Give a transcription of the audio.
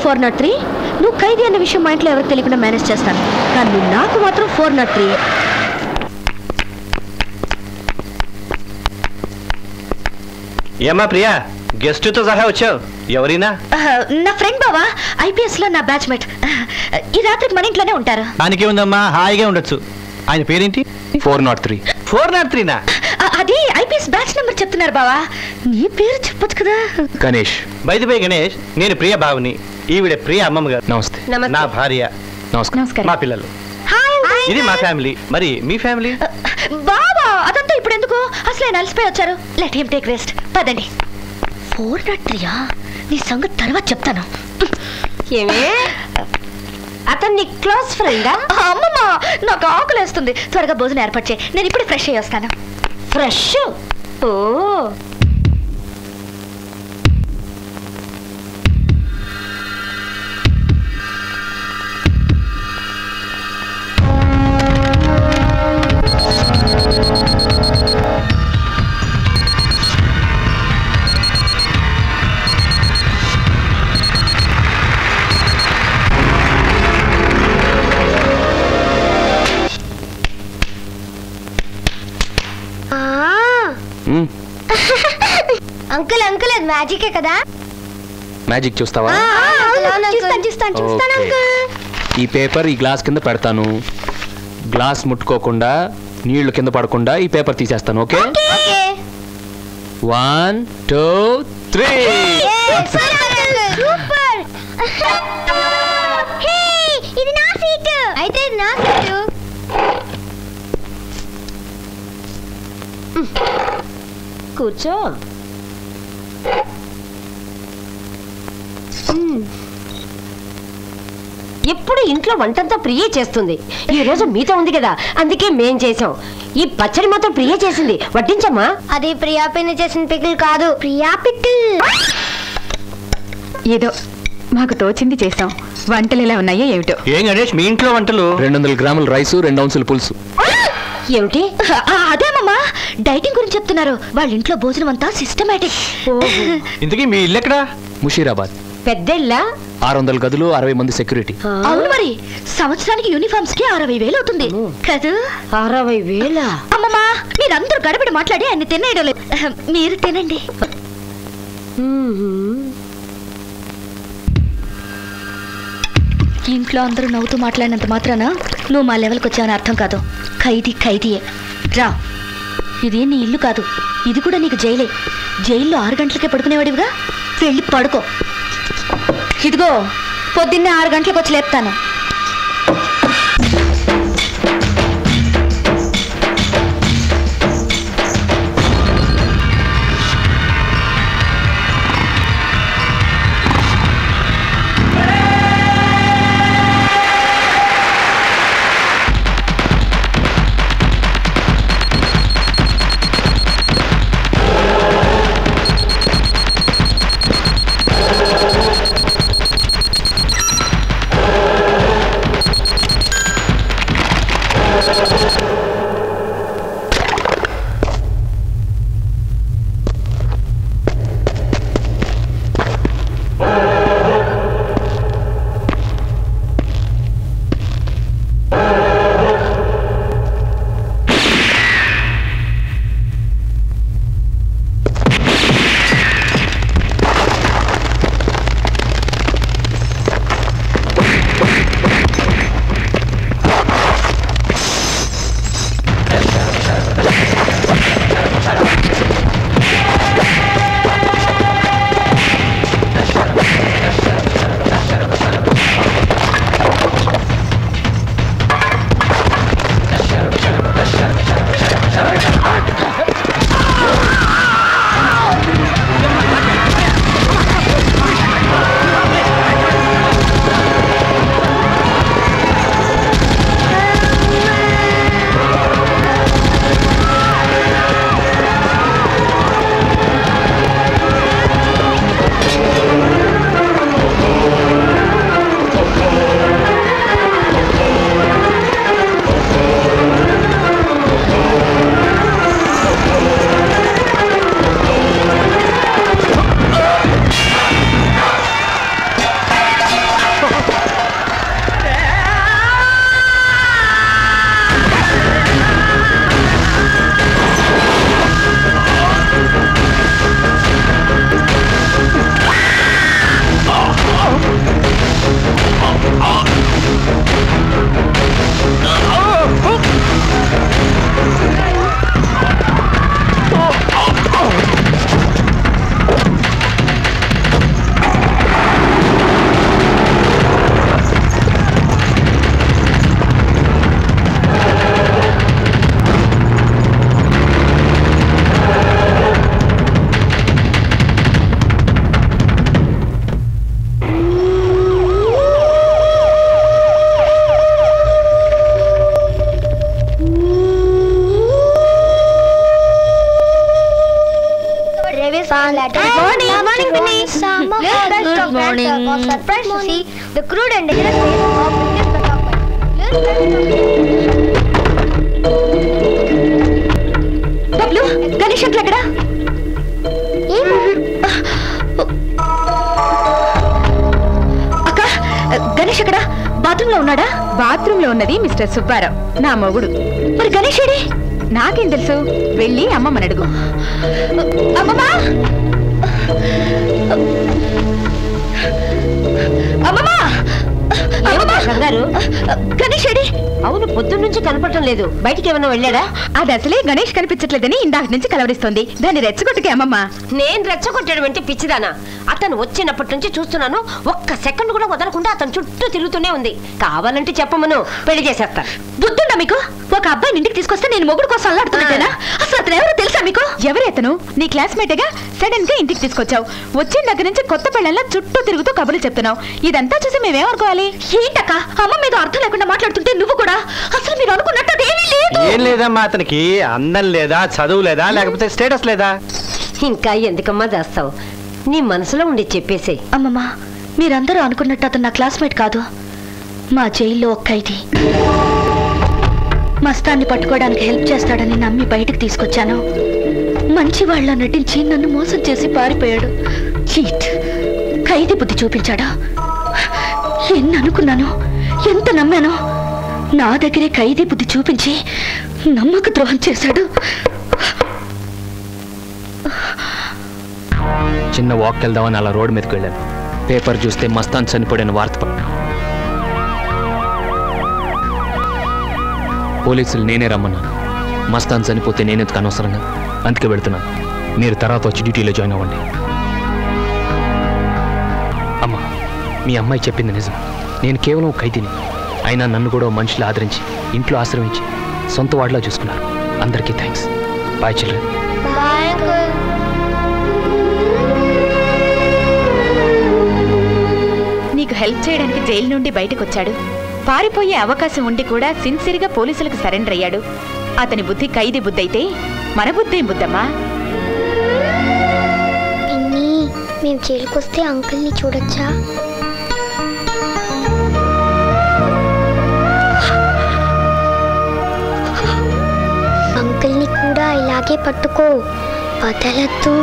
403. నువ్వు ఖైదీ అన్న విషయం మా ఇంట్లో ఎవరికి తెలియకుండా మేనేజ్ చేస్తాను, కానీ నువ్వు నాకు మాత్రం 403. ఏమా ప్రియా, గెస్ట్ తో సహా వచ్చావు, ఎవరైనా? నా ఫ్రెండ్ బావా, IPS లో నా బ్యాచ్మేట్. ఈ రాత్రికి మన ఇంట్లోనే ఉంటారు. దానికే ఉందమ్మా, హాయిగా ఉండొచ్చు. ఆయన పేరేంటి? 403. 403నా? అది IPS బ్యాచ్ నెంబర్ చెప్తున్నారు బావా, నీ పేరు చెప్పొచ్చు కదా. Ganesh. By the by Ganesh, నేను ప్రియ బావుని, ఈవిడ ప్రియ అమ్మమ్మ గారు. నమస్తే. నా భార్య. నమస్కారం. మా పిల్లలు. ఇది మా ఫ్యామిలీ. మరి మీ ఫ్యామిలీ? బావా అదంతా ఇప్పుడు ఎందుకు, అసలు ఆయన అలసిపోయి వచ్చారు. Let him take rest. పదండి. 403 నీ సంగతి తర్వాత చెప్తాను. ఏమే అతను నీ క్లోజ్ ఫ్రెండా? అమ్మమ్మ నాకు ఆకలేస్తుంది, త్వరగా భోజనం ఏర్పాటు చేయి, నేను ఇప్పుడు ఫ్రెష్ అయ్యి వస్తాను. ఫ్రెష్? ఓ అంకుల్ అంకుల్ అది మ్యాజికే కదా. మ్యాజిక్ చూస్తావా? చూస్తాను. ఈ పేపర్ ఈ గ్లాస్ కింద పెడతాను, గ్లాస్ ముట్టుకోకుండా నీళ్లు కింద పడకుండా ఈ పేపర్ తీసేస్తాను. ఓకే? 1 2 3. ఇది నా సీట్. అయితే నా సీట్. కూర్చో. ఎప్పుడు ఇంట్లో వంటంతా ప్రియే చేస్తుంది, ఈ రోజు మీతో ఉంది కదా అందుకే మేం చేసాం. ఈ పచ్చడి మాత్రం ప్రియే చేసింది, వడ్డించమ్మా. అది ప్రియా పిన్ని చేసిన పికిల్ కాదు, ప్రియా పికిల్. ఏదో మాకు తోచింది చేసాం. వంటలు ఎలా ఉన్నాయో ఏమిటో. ఏం గణేష్, మీ ఇంట్లో వంటలు? 200 గ్రాముల రైసు, 2 ఔన్సుల పులుసు. ఏమిటి? అదేమమ్మా, డైటింగ్ గురించి చెప్తున్నారు. వాళ్ళ ఇంట్లో భోజనం అంతా సిస్టమేటిక్. ఇంతకీ మీ ఇల్లు ఎక్కడా? ముషీరాబాద్. పెద్దెళ్ళ? 600 గదులు, 60 మంది సెక్యూరిటీ. అవును మరి, సంవత్సరానికి యూనిఫామ్స్ కి 60,000 అవుతుంది కదా. 60,000? అమ్మమ్మా మీరందరూ గడబడి మాట్లాడి అన్ని తినేయడం లేదు, మీరు తినండి. ఇంట్లో అందరూ నవ్వుతూ మాట్లాడినంత మాత్రాన నువ్వు మా లెవెల్కి వచ్చావని అర్థం కాదు. ఖైదీయే రా. ఇది నీ ఇల్లు కాదు, ఇది కూడా నీకు జైలే. జైల్లో 6 గంటలకే పడుకునేవాడివిగా, వెళ్ళి పడుకో. ఇదిగో పొద్దున్నే 6 గంటలకు వచ్చి లేపుతాను. Good morning, Vinny. Good morning. Surprise to see the crude and dangerous ways of British Metropolis. Bablu Ganesh uncle ఎక్కడా? అక్క గణేష్ ఎక్కడా? బాత్రూమ్ లో ఉన్నాడా? బాత్రూమ్ లో ఉన్నది మిస్టర్ సుబ్బారావు, నా మొగుడు. మరి గణేష్ ఏడి? నాకేం తెలుసు, వెళ్ళి అమ్మమ్మని అడుగు. అమ్మమ్మా అమ్మమ్మా ఏమమ్మా కంగారు? గణేష్ ఏడి? అవును, పొద్దున్న నుంచి కనపడటం లేదు. బయటికి ఏమన్నా వెళ్ళాడా? అది అసలే గణేష్ కనిపించట్లేదని ఇందాక నుంచి కలవరిస్తోంది. దాన్ని రెచ్చగొట్టుకే అమ్మమ్మ. నేను రెచ్చగొట్టడం అంటే పిచ్చిదానా? అతను వచ్చినప్పటి నుంచి చూస్తున్నాను, ఒక్క సెకండ్ కూడా వదలకుండా అతను చుట్టూ తిరుగుతూనే ఉంది. కావాలంటే చెప్పమను, పెళ్లి చేసేస్తాను. బుద్ధుందా మీకు? ఒక అబ్బాయిని ఇంటికి తీసుకొస్తే నేను మొగుడు కోసం అల్లాడుతున్నట్టేనా? అసలు అతను ఎవరో తెలుసా మీకు? ఎవరెతను? నీ క్లాస్మేటేగా. సడన్ గా ఇంటికి తీసుకొచ్చావు. వచ్చిన దగ్గర నుంచి కొత్త పెళ్ళల్లా చుట్టూ తిరుగుతూ కబుర్లు చెప్తున్నావు. ఇదంతా చూసి మేమేమనుకోవాలి? ఏంటక్క అమ్మ మీద అర్థం లేకుండా మాట్లాడుతుంటే నువ్వు కూడా? అసలు మీరు అనుకున్నట్టు అదేమీ లేదు. ఏం లేదమ్మా, అతనికి అందం లేదా, చదువు లేదా, లేకపోతే స్టేటస్ లేదా? ఇంకా ఎందుకమ్మా దాస్తావు? నీ మనసులో ఉండి చెప్పేసే. అమ్మమ్మ, మీరందరూ అనుకున్నట్టు అతను నా క్లాస్మేట్ కాదు, మా జైల్లో ఒక ఖైదీ. మస్తాన్ని పట్టుకోవడానికి హెల్ప్ చేస్తాడని నమ్మి బయటకు తీసుకొచ్చాను. మంచి వాళ్ళ నటించి నన్ను మోసం చేసి పారిపోయాడు. చీట్. ఖైదీ బుద్ధి చూపించాడా? ఎన్ని అనుకున్నాను, ఎంత నమ్మాను. నా దగ్గరే ఖైదీ బుద్ధి చూపించి నమ్మక ద్రోహం చేశాడు. చిన్న వాక్ వెళ్దామని అలా రోడ్డు మీదకి వెళ్ళాను. పేపర్ చూస్తే మస్తాన్ చనిపోయిన వార్త. పోలీసులు నేనే రమ్మన్నాను. మస్తాన్ చనిపోతే నేనెందుకు అనవసరంగా, అందుకే వెళుతున్నాను. మీరు తర్వాత వచ్చి డ్యూటీలో జాయిన్ అవ్వండి. అమ్మా, మీ అమ్మాయి చెప్పింది నిజం. నేను కేవలం ఖైదీని అయినా నన్ను కూడా మనుషులు ఆదరించి ఇంట్లో ఆశ్రమించి సొంత వాడిలా చూసుకున్నారు. అందరికీ థ్యాంక్స్. Bye children. నీకు హెల్ప్ చేయడానికి జైలు నుండి బయటకు వచ్చాడు. పారిపోయే అవకాశం ఉండి కూడా సిన్సియర్గా పోలీసులకు సరెండర్ అయ్యాడు. అతని బుద్ధి ఖైదీ బుద్ధి అయితే మన బుద్ధి ఏం బుద్ధమ్మా? మేము జైలుకి వస్తే అంకుల్ని చూడొచ్చా? అంకుల్ని కూడా ఇలాగే పట్టుకో, వదలద్దు.